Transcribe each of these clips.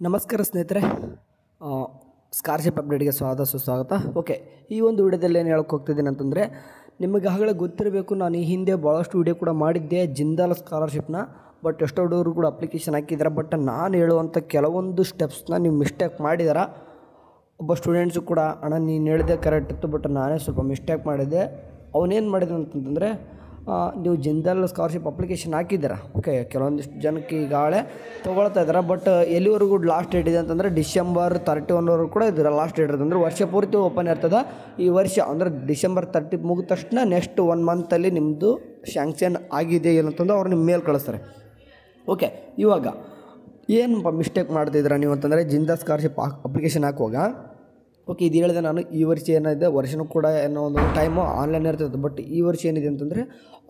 ನಮಸ್ಕಾರ ಸ್ನೇಹಿತರೆ, ಸ್ಕಾಲರ್ಶಿಪ್ ಅಪ್ಡೇಟ್ಗೆ ಸುಸ್ವಾಗತ. ಓಕೆ, ಈ ಒಂದು ವಿಡಿಯೋದಲ್ಲಿ ಏನು ಹೇಳಕ್ಕೆ ಹೋಗ್ತಿದ್ದೀನಿ ಅಂತಂದರೆ, ನಿಮಗೆ ಆಗಲೇ ಗೊತ್ತಿರಬೇಕು, ನಾನು ಈ ಹಿಂದೆ ಭಾಳಷ್ಟು ವಿಡಿಯೋ ಕೂಡ ಮಾಡಿದ್ದೆ ಜಿಂದಾಲ್ ಸ್ಕಾಲರ್ಶಿಪ್ನ. ಬಟ್ ಎಷ್ಟೋ ಹುಡುಗರು ಕೂಡ ಅಪ್ಲಿಕೇಶನ್ ಹಾಕಿದ್ದಾರೆ. ಬಟ್ ನಾನು ಹೇಳುವಂಥ ಕೆಲವೊಂದು ಸ್ಟೆಪ್ಸ್ನ ನೀವು ಮಿಸ್ಟೇಕ್ ಮಾಡಿದಾರ. ಒಬ್ಬ ಸ್ಟೂಡೆಂಟ್ಸು ಕೂಡ ಅಣ್ಣ ನೀನು ಹೇಳಿದೆ ಕರೆಕ್ಟ್ ಇತ್ತು, ಬಟ್ ನಾನೇ ಸ್ವಲ್ಪ ಮಿಸ್ಟೇಕ್ ಮಾಡಿದ್ದೆ. ಅವನೇನು ಮಾಡಿದ ಅಂತಂದರೆ, ನೀವು ಜಿಂದಾಲ್ ಸ್ಕಾಲರ್ಶಿಪ್ ಅಪ್ಲಿಕೇಶನ್ ಹಾಕಿದ್ದೀರ. ಓಕೆ, ಕೆಲವೊಂದಿಷ್ಟು ಜನಕ್ಕೆ ಈಗಾಗಲೇ ತೊಗೊಳ್ತಾ ಇದ್ದಾರೆ. ಬಟ್ ಎಲ್ಲಿವರೆಗೂ ಲಾಸ್ಟ್ ಡೇಟ್ ಇದೆ ಅಂತಂದರೆ December 31 ಕೂಡ ಇದ್ದೀರ ಲಾಸ್ಟ್ ಡೇಟ್ ಇರ್ತದೆ. ಅಂದರೆ ವರ್ಷ ಪೂರ್ತಿ ಓಪನ್ ಇರ್ತದೆ. ಈ ವರ್ಷ ಅಂದರೆ December 30 ಮುಗಿದ ತಕ್ಷಣ ನೆಕ್ಸ್ಟ್ 1 ಮಂತಲ್ಲಿ ನಿಮ್ಮದು ಶಾಂಕ್ಷನ್ ಆಗಿದೆ ಏನಂತಂದು ಅವ್ರು ನಿಮ್ಮ ಮೇಲ್ ಕಳಿಸ್ತಾರೆ. ಓಕೆ, ಇವಾಗ ಏನಪ್ಪ ಮಿಸ್ಟೇಕ್ ಮಾಡ್ತಿದ್ದೀರಾ ನೀವು ಅಂತಂದರೆ, ಜಿಂದಾಲ್ ಸ್ಕಾಲರ್ಶಿಪ್ ಅಪ್ಲಿಕೇಶನ್ ಹಾಕುವಾಗ ಓಕೆ, ಇದು ಹೇಳಿದೆ ನಾನು. ಈ ವರ್ಷ ಏನಿದೆ, ವರ್ಷನೂ ಕೂಡ ಏನೋ ಒಂದು ಟೈಮು ಆನ್ಲೈನ್ ಇರ್ತದೆ. ಬಟ್ ಈ ವರ್ಷ ಏನಿದೆ ಅಂತಂದರೆ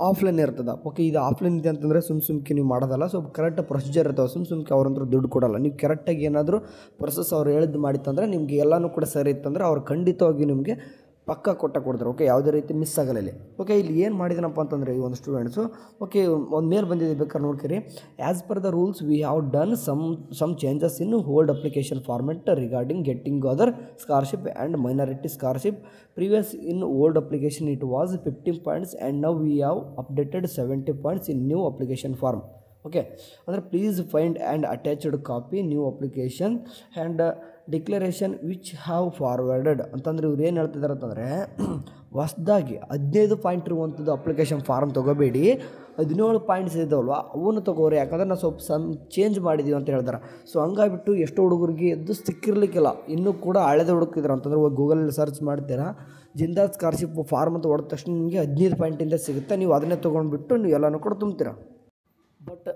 ಆಫ್ಲೈನ್ ಇರ್ತದೆ. ಓಕೆ, ಇದು ಆಫ್ಲೈನ್ ಇದೆ ಅಂತಂದರೆ ಸುಮ್ಕೆ ನೀವು ಮಾಡೋದಲ್ಲ. ಸ್ವಲ್ಪ ಕರೆಕ್ಟ್ ಪ್ರೊಸೀಜರ್ ಇರ್ತವೆ. ಸುಮ್ಕೆ ಅವ್ರಂದ್ರೆ ದುಡ್ಡು ಕೊಡೋಲ್ಲ. ನೀವು ಕರೆಕ್ಟಾಗಿ ಏನಾದರೂ ಪ್ರೊಸೆಸ್ ಅವ್ರು ಹೇಳಿದ್ದು ಮಾಡಿತ್ತಂದರೆ, ನಿಮಗೆ ಎಲ್ಲನೂ ಕೂಡ ಸರಿ ಇತ್ತಂದರೆ ಅವ್ರು ಖಂಡಿತವಾಗಿ ನಿಮಗೆ ಪಕ್ಕ ಕೊಡ್ತಾರೆ. ಓಕೆ, ಯಾವುದೇ ರೀತಿ ಮಿಸ್ ಆಗಲ್ಲ ಇಲ್ಲಿ. ಓಕೆ, ಇಲ್ಲಿ ಏನು ಮಾಡಿದನಪ್ಪ ಅಂತಂದರೆ ಈ ಒಂದು ಸ್ಟೂಡೆಂಟ್ಸು, ಓಕೆ ಒಂದು ಮೇಲ್ ಬಂದಿದೆ, ಬೇಕಾದ್ರೆ ನೋಡ್ಕರಿ. As per the rules we have done some changes in old application format regarding getting other scholarship and minority scholarship. Previous in old application it was 15 points and now we have updated 70 points in new application form. Okay, ಅಂದರೆ please find and attached copy new application and declaration which have forwarded ಅಂತಂದರೆ ಇವ್ರು ಏನು ಹೇಳ್ತಿದ್ದಾರೆ ಅಂತಂದರೆ, ಹೊಸ್ದಾಗಿ 15 point ಇರುವಂಥದ್ದು application form ತೊಗೋಬೇಡಿ, 17 points ಇದ್ದಾವಲ್ವ ಅವನು ತೊಗೋರಿ. ಯಾಕಂದರೆ ನಾವು ಸ್ವಲ್ಪ ಚೇಂಜ್ ಮಾಡಿದ್ದೀವಿ ಅಂತ ಹೇಳ್ತಾರೆ. ಸೊ ಹಂಗಾಗಿಬಿಟ್ಟು ಎಷ್ಟೋ ಹುಡುಗರಿಗೆ ಎದ್ದು ಸಿಕ್ಕಿರ್ಲಿಕ್ಕಿಲ್ಲ, ಇನ್ನೂ ಕೂಡ ಹಳೆದು ಹುಡುಕಿದ್ರು ಅಂತಂದರೆ ಗೂಗಲಲ್ಲಿ ಸರ್ಚ್ ಮಾಡ್ತೀರಾ, ಜಿಂದಾಲ್ ಸ್ಕಾಲರ್ಶಿಪ್ ಫಾರ್ಮ್ ಅಂತ ಹೊಡೆದ ತಕ್ಷಣ ನಿಮಗೆ 15 ಪಾಯಿಂಟಿಂದ ಸಿಗುತ್ತೆ. ನೀವು ಅದನ್ನೇ ತೊಗೊಂಡ್ಬಿಟ್ಟು ನೀವು ಎಲ್ಲನೂ ಕೂಡ ತುಂಬ್ತೀರಾ. ಬಟ್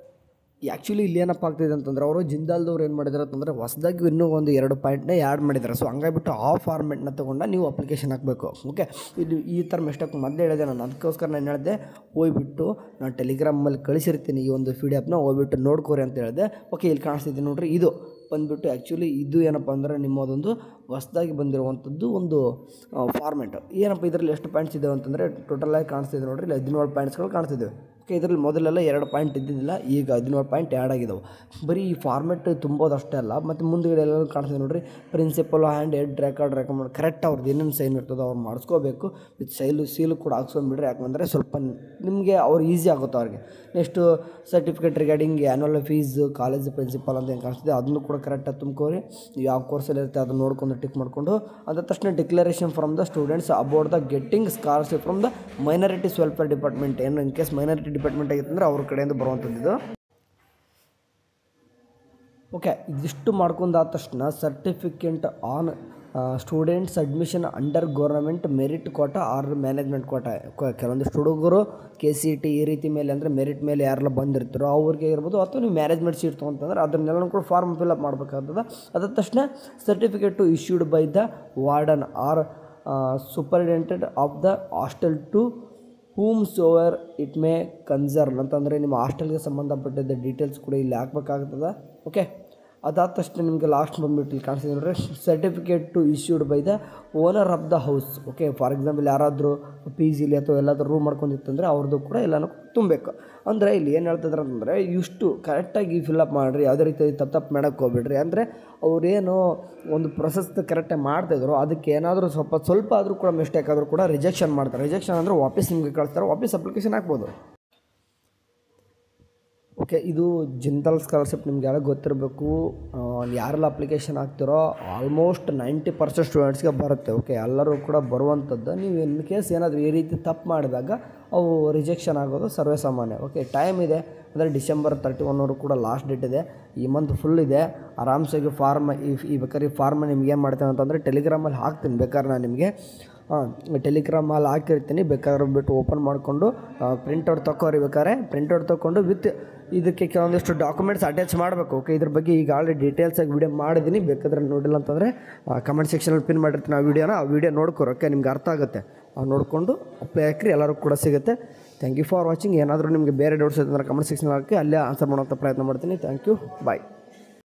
ಆ್ಯಕ್ಚುಲಿ ಇಲ್ಲಿ ಏನಪ್ಪ ಆಗ್ತಿದೆ ಅಂತಂದ್ರೆ, ಅವರು ಜಿಂದಾಲ್ದವ್ರು ಏನು ಮಾಡಿದಾರೆ ಅಂತಂದರೆ ಹೊಸದಾಗಿ ಇನ್ನೂ ಒಂದು 2 ಪಾಯಿಂಟ್ನೇ ಆ್ಯಡ್ ಮಾಡಿದ್ದಾರೆ. ಸೊ ಹಂಗಾಗಿಬಿಟ್ಟು ಆ ಫಾರ್ಮೆಟ್ನ ತೊಗೊಂಡು ನೀವು ಅಪ್ಲಿಕೇಶನ್ ಹಾಕಬೇಕು. ಓಕೆ, ಇದು ಈ ಥರ ಮಿಸ್ಟೇಕ್ ಮೊದಲೇ ಹೇಳಿದೆ ನಾನು. ಅದಕ್ಕೋಸ್ಕರ ನಾನು ಹೇಳಿದೆ ಹೋಗ್ಬಿಟ್ಟು ನಾನು ಟೆಲಿಗ್ರಾಮಲ್ಲಿ ಕಳಿಸಿರ್ತೀನಿ ಈ ಒಂದು PDF ಹೋಗ್ಬಿಟ್ಟು ನೋಡ್ಕೋರಿ ಅಂತ ಹೇಳಿದೆ. ಓಕೆ, ಇಲ್ಲಿ ಕಾಣಿಸ್ತಿದ್ದೀನಿ ನೋಡಿರಿ, ಇದು ಬಂದುಬಿಟ್ಟು ಆ್ಯಕ್ಚುಲಿ ಇದು ಏನಪ್ಪ ಅಂದರೆ ನಿಮ್ಮದೊಂದು ಹೊಸದಾಗಿ ಬಂದಿರುವಂಥದ್ದು ಒಂದು ಫಾರ್ಮೆಟ್. ಏನಪ್ಪ ಇದರಲ್ಲಿ ಎಷ್ಟು ಪಾಯಿಂಟ್ಸ್ ಇದ್ದಾವೆ ಅಂತಂದರೆ ಟೋಟಲಾಗಿ ಕಾಣಿಸ್ತಿದೆ ನೋಡಿರಿ, ಇಲ್ಲಿ 17 ಪಾಯಿಂಟ್ಸ್ಗಳು ಕಾಣಿಸ್ತಿದ್ದಾವೆ. ಓಕೆ, ಇದರಲ್ಲಿ ಮೊದಲೆಲ್ಲ 2 ಪಾಯಿಂಟ್ ಇದ್ದಿದ್ದಿಲ್ಲ, ಈಗ 17 ಪಾಯಿಂಟ್ ಆ್ಯಡ್ ಆಗಿದ್ದಾವೆ. ಬರೀ ಈ ಫಾರ್ಮೆಟ್ ತುಂಬೋದಷ್ಟೇ ಅಲ್ಲ, ಮತ್ತು ಮುಂದುಗಡೆ ಎಲ್ಲರೂ ಕಾಣಿಸ್ತಿದೆ ನೋಡಿರಿ, principal hand head record recommend correct ಅವ್ರದ್ದು ಏನೇನು ಸೈನ್ ಇರ್ತದೋ ಅವ್ರು ಮಾಡಿಸ್ಕೋಬೇಕು. ವಿತ್ ಸೀಲು ಕೂಡ ಹಾಕ್ಸ್ಕೊಂಡ್ಬಿಡ್ರಿ. ಯಾಕಂದರೆ ಸ್ವಲ್ಪ ನಿಮಗೆ ಅವ್ರು ಈಸಿ ಆಗುತ್ತೆ ಅವ್ರಿಗೆ. Next certificate regarding annual fees college principal ಅಂತ ಏನು ಕಾಣಿಸ್ತಿದೆ ಅದನ್ನು ಕೂಡ ಕರೆಕ್ಟಾಗಿ ತುಂಬ್ಕೋರಿ. ಯಾವ ಕೋರ್ಸಲ್ಲಿ ಇರುತ್ತೆ ಅದನ್ನು ನೋಡ್ಕೊಂಡು ಟಿಕ್ ಮಾಡಿಕೊಂಡು ಅದ ತಕ್ಷಣ declaration from the students about the getting scholarship from the minorities welfare department. ಏನು ಇನ್ ಕೇಸ್ ಮೈನಾರಿಟಿ ಡಿಪಾರ್ಟ್ಮೆಂಟ್ ಆಗಿತ್ತು ಅಂದರೆ ಅವ್ರ ಕಡೆಯಿಂದ ಬರುವಂಥದ್ದು ಇದು. ಓಕೆ, ಇದಿಷ್ಟು ಮಾಡ್ಕೊಂಡಾದ ತಕ್ಷಣ certificate on students admission under government merit quota or management quota. ಕೆಲವೊಂದಿಷ್ಟು ಹುಡುಗರು KCET ಈ ರೀತಿ ಮೇಲೆ ಅಂದರೆ ಮೆರಿಟ್ ಮೇಲೆ ಯಾರೆಲ್ಲ ಬಂದಿರ್ತಾರೋ ಅವ್ರಿಗೆ ಇರ್ಬೋದು, ಅಥವಾ ನೀವು ಮ್ಯಾನೇಜ್ಮೆಂಟ್ ಸೀಟ್ ತೊಗೊಂತಂದ್ರೆ ಅದನ್ನೆಲ್ಲ ಕೂಡ ಫಾರ್ಮ್ ಫಿಲಪ್ ಮಾಡಬೇಕಾಗ್ತದೆ. ಅದಾದ ತಕ್ಷಣ certificate issued by the warden or superintendent of the hostel to whomsoever it may concern ಅಂತಂದರೆ ನಿಮ್ಮ ಹಾಸ್ಟೆಲ್ಗೆ ಸಂಬಂಧಪಟ್ಟಿದ್ದ ಡೀಟೇಲ್ಸ್ ಕೂಡ ಇಲ್ಲಿ ಹಾಕಬೇಕಾಗ್ತದೆ. ಓಕೆ, ಅದಾದ ತಕ್ಷಣ ನಿಮಗೆ ಲಾಸ್ಟ್ ಬಂದುಬಿಟ್ಟು ಇಲ್ಲಿ ಕಾಣಿಸ್ತಿದೆ ನೋಡ್ರಿ, certificate to issued by the owner of the house. Okay, for example ಯಾರಾದರೂ PGಲಿ ಅಥವಾ ಎಲ್ಲಾದರೂ ರೂಮ್ ಮಾಡ್ಕೊಂಡಿತ್ತಂದರೆ ಅವ್ರದ್ದು ಕೂಡ ಎಲ್ಲನೂ ತುಂಬಬೇಕು. ಅಂದರೆ ಇಲ್ಲಿ ಏನು ಹೇಳ್ತಿದ್ದಾರೆ ಅಂತಂದರೆ, ಇಷ್ಟು ಕರೆಕ್ಟಾಗಿ ಫಿಲ್ಅಪ್ ಮಾಡಿರಿ, ಯಾವುದೇ ರೀತಿ ತಪ್ಪು ಮಾಡೋಕ್ಕೆ ಹೋಗ್ಬಿಡ್ರಿ. ಅಂದರೆ ಅವರೇನು ಒಂದು ಪ್ರೊಸೆಸ್ ಕರೆಕ್ಟಾಗಿ ಮಾಡ್ತಾಯಿದ್ರು, ಅದಕ್ಕೆ ಏನಾದರೂ ಸ್ವಲ್ಪ ಆದರೂ ಕೂಡ ಮಿಸ್ಟೇಕ್ ಆದರೂ ಕೂಡ ರಿಜೆಕ್ಷನ್ ಮಾಡ್ತಾರೆ. ರಿಜೆಕ್ಷನ್ ಅಂದರೆ ವಾಪಸ್ ನಿಮಗೆ ಕಳಿಸ್ತಾರೆ, ವಾಪಸ್ ಅಪ್ಲಿಕೇಶನ್ ಹಾಕ್ಬೋದು. ಓಕೆ, ಇದು ಜಿಂದಾಲ್ ಸ್ಕಾಲರ್ಶಿಪ್ ನಿಮ್ಗೆ ಯಾವಾಗ ಗೊತ್ತಿರಬೇಕು, ಯಾರೆಲ್ಲ ಅಪ್ಲಿಕೇಶನ್ ಹಾಕ್ತಿರೋ ಆಲ್ಮೋಸ್ಟ್ 90% ಸ್ಟೂಡೆಂಟ್ಸ್ಗೆ ಬರುತ್ತೆ. ಓಕೆ, ಎಲ್ಲರೂ ಕೂಡ ಬರುವಂಥದ್ದು. ನೀವು ಇನ್ ಕೇಸ್ ಏನಾದರೂ ಈ ರೀತಿ ತಪ್ಪು ಮಾಡಿದಾಗ ಅವು ರಿಜೆಕ್ಷನ್ ಆಗೋದು ಸರ್ವೇ ಸಾಮಾನ್ಯ. ಓಕೆ, ಟೈಮ್ ಇದೆ, ಅಂದರೆ December 31 ಕೂಡ ಲಾಸ್ಟ್ ಡೇಟ್ ಇದೆ. ಈ ಮಂತ್ ಫುಲ್ ಇದೆ. ಆರಾಮ್ಸಾಗಿ ಫಾರ್ಮ್ ಬೇಕಾದ್ರೆ ಈ ಫಾರ್ಮ್ ನಿಮ್ಗೆ ಏನು ಮಾಡ್ತೇನೆ ಅಂತಂದರೆ ಟೆಲಿಗ್ರಾಮಲ್ಲಿ ಹಾಕ್ತೀನಿ. ಬೇಕಾದ್ರೆ ನಾನು ನಿಮಗೆ ಟೆಲಿಗ್ರಾಮಲ್ಲಿ ಹಾಕಿರ್ತೀನಿ, ಬೇಕಾದ್ರೆ ಬಿಟ್ಟು ಓಪನ್ ಮಾಡಿಕೊಂಡು ಪ್ರಿಂಟೌಟ್ ತೊಗೋರಿ. ಬೇಕಾದ್ರೆ ಪ್ರಿಂಟೌಟ್ ತೊಗೊಂಡು ವಿತ್ ಇದಕ್ಕೆ ಕೆಲವೊಂದಿಷ್ಟು ಡಾಕ್ಯುಮೆಂಟ್ಸ್ ಅಟ್ಯಾಚ್ ಮಾಡಬೇಕು. ಓಕೆ, ಇದ್ರ ಬಗ್ಗೆ ಈಗ ಆಲ್ರೆಡಿ ಡೀಟೇಲ್ಸಾಗಿ ವೀಡಿಯೋ ಮಾಡಿದ್ದೀನಿ. ಬೇಕಾದ್ರೆ ನೋಡಿಲ್ಲ ಅಂತಂದರೆ ಕಮೆಂಟ್ ಸೆಕ್ಷನಲ್ಲಿ ಪಿನ್ ಮಾಡಿರ್ತೀನಿ ಆ ವೀಡಿಯೋ ನೋಡ್ಕೊರಿ. ಓಕೆ, ನಿಮ್ಗೆ ಅರ್ಥ ಆಗುತ್ತೆ, ನೋಡಿಕೊಂಡು ಅಪ್ಲೈ ಹಾಕಿರಿ, ಎಲ್ಲರೂ ಕೂಡ ಸಿಗುತ್ತೆ. Thank you for watching. ಏನಾದರೂ ನಿಮಗೆ ಬೇರೆ ಡೌಟ್ಸ್ ಇದ್ದರೆ ಕಮೆಂಟ್ ಸೆಕ್ಷನಲ್ಲಿ ಹಾಕಿ, ಅಲ್ಲೇ ಆನ್ಸರ್ ಮಾಡೋಂಥ ಪ್ರಯತ್ನ ಮಾಡ್ತೀನಿ. Thank you, bye.